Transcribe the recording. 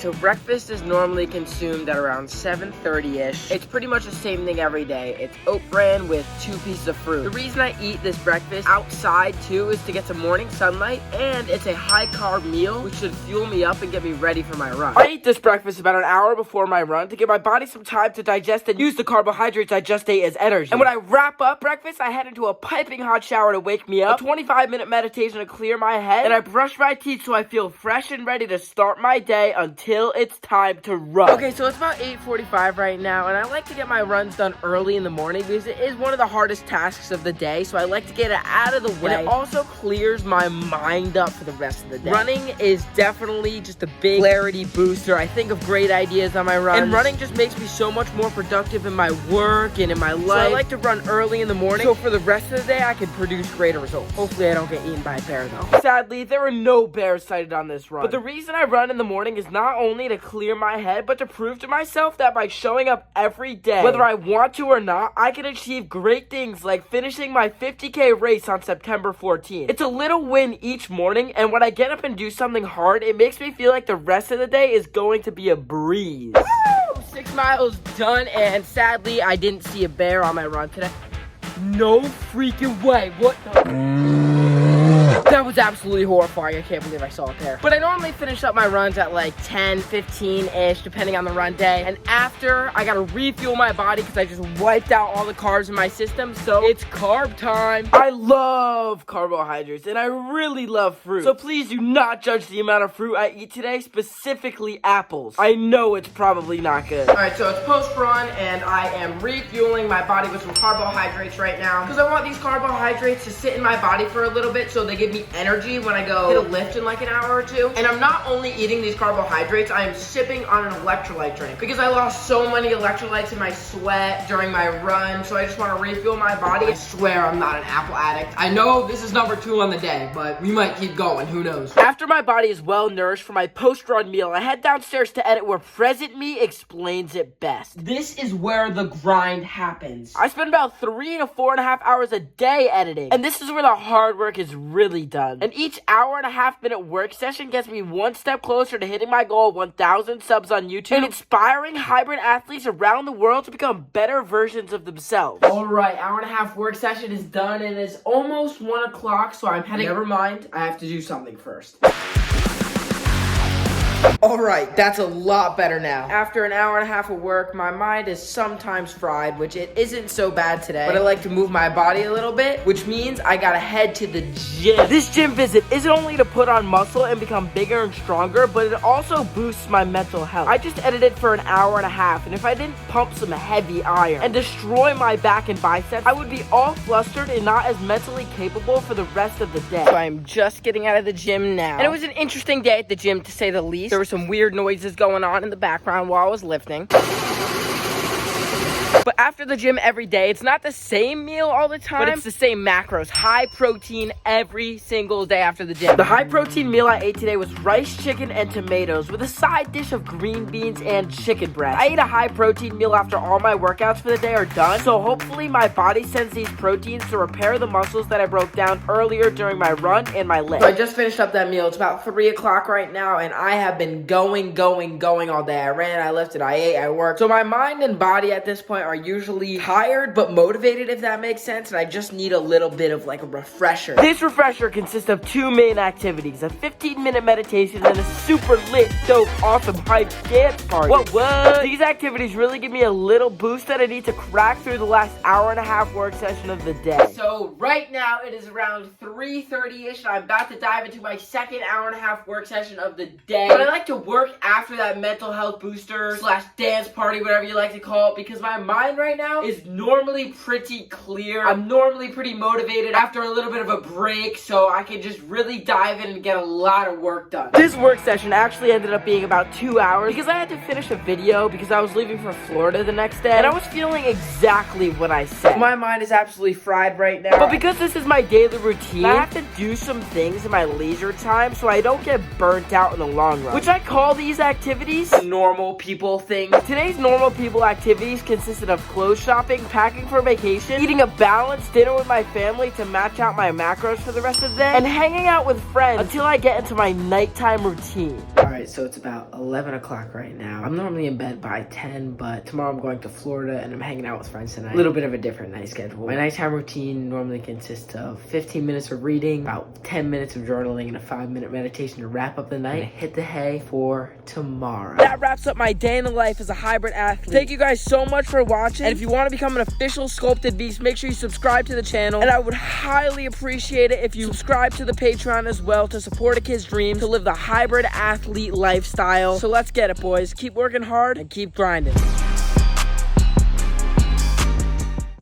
so breakfast is normally consumed at around 7:30ish. It's pretty much the same thing every day. It's oat bran with 2 pieces of fruit. The reason I eat this breakfast outside too is to get some morning sunlight, and it's a high carb meal which should fuel me up and get me ready for my run. I eat this breakfast about an hour before my run to give my body some time to digest and use the carbohydrates I just ate as energy. And when I wrap up breakfast, I head into a piping hot shower to wake me up, a 25-minute meditation to clear my head, and I brush my teeth so I feel fresh and ready to start my day until it's time to run. Okay, so it's about 8:45 right now, and I like to get my runs done early in the morning because it is one of the hardest tasks of the day, so I like to get it out of the way. And it also clears my mind up for the rest of the day. Running is definitely just a big clarity booster. I think of great ideas on my runs, and running just makes me so much more productive in my work and in my life. So I like to run early in the morning, so for the rest of the day, I can produce greater results. Hopefully, I don't get eaten by a bear, though. Sadly, there are no bears sighted on this run. But the reason I run in the morning is not only to clear my head, but to prove to myself that by showing up every day, whether I want to or not, I can achieve great things like finishing my 50K race on September 14th. It's a little win each morning, and when I get up and do something hard, it makes me feel like the rest of the day is going to be a breeze. Woo! 6 miles done, and sadly, I didn't see a bear on my run today. No freaking way. What the... That was absolutely horrifying. I can't believe I saw a bear. But I normally finish up my runs at like 10, 15-ish, depending on the run day. And after, I gotta refuel my body because I just wiped out all the carbs in my system. So it's carb time. I love carbohydrates, and I really love fruit. So please do not judge the amount of fruit I eat today, specifically apples. I know it's probably not good. All right, so it's post-run, and I am refueling my body with some carbohydrates right now because I want these carbohydrates to sit in my body for a little bit so they give me energy when I go hit a lift in like an hour or two. And I'm not only eating these carbohydrates, I am sipping on an electrolyte drink because I lost so many electrolytes in my sweat during my run, so I just want to refuel my body. I swear I'm not an apple addict. I know this is number 2 on the day, but we might keep going, who knows. After my body is well nourished for my post-run meal, I head downstairs to edit where Present Me explains it best. This is where the grind happens. I spend about 3 to 4.5 hours a day editing, and this is where the hard work is really done. And each hour-and-a-half minute work session gets me one step closer to hitting my goal of 1,000 subs on YouTube and inspiring hybrid athletes around the world to become better versions of themselves. Alright, hour-and-a-half work session is done, and it's almost 1 o'clock, so I'm heading. Never mind, I have to do something first. Alright, that's a lot better now. After an hour-and-a-half of work, my mind is sometimes fried, which it isn't so bad today. But I like to move my body a little bit, which means I gotta head to the gym. This gym visit isn't only to put on muscle and become bigger and stronger, but it also boosts my mental health. I just edited for an hour-and-a-half, and if I didn't pump some heavy iron and destroy my back and biceps, I would be all flustered and not as mentally capable for the rest of the day. So I'm just getting out of the gym now. And it was an interesting day at the gym, to say the least. There were some weird noises going on in the background while I was lifting. But after the gym every day, it's not the same meal all the time, but it's the same macros. High protein every single day after the gym. The high protein meal I ate today was rice, chicken, and tomatoes with a side dish of green beans and chicken breast. I ate a high protein meal after all my workouts for the day are done, so hopefully my body sends these proteins to repair the muscles that I broke down earlier during my run and my lift. So I just finished up that meal. It's about 3 o'clock right now, and I have been going all day. I ran, I lifted, I ate, I worked. So my mind and body at this point are usually tired but motivated, if that makes sense, and I just need a little bit of like a refresher. This refresher consists of 2 main activities: a 15-minute meditation and a super lit, dope, awesome, hype dance party. What? These activities really give me a little boost that I need to crack through the last hour-and-a-half work session of the day. So right now it is around 3:30ish, and I'm about to dive into my second hour-and-a-half work session of the day. But I like to work after that mental health booster / dance party, whatever you like to call it, because my mind right now is normally pretty clear. I'm normally pretty motivated after a little bit of a break, so I can just really dive in and get a lot of work done. This work session actually ended up being about 2 hours because I had to finish a video because I was leaving for Florida the next day, and I was feeling exactly what I said. My mind is absolutely fried right now, but because this is my daily routine, I have to do some things in my leisure time so I don't get burnt out in the long run, which I call these activities normal people things. Today's normal people activities consisted of clothes shopping, packing for vacation, eating a balanced dinner with my family to match out my macros for the rest of the day, and hanging out with friends until I get into my nighttime routine. Alright, Alright, so it's about 11 o'clock right now. I'm normally in bed by 10, but tomorrow I'm going to Florida and I'm hanging out with friends tonight. A little bit of a different night schedule. My nighttime routine normally consists of 15 minutes of reading, about 10 minutes of journaling, and a 5-minute meditation to wrap up the night and hit the hay for tomorrow. That wraps up my day in the life as a hybrid athlete. Thank you guys so much for watching. And if you want to become an official Sculpted Beast, make sure you subscribe to the channel. And I would highly appreciate it if you subscribe to the Patreon as well to support a kid's dream to live the hybrid athlete lifestyle. So let's get it, boys. Keep working hard and keep grinding.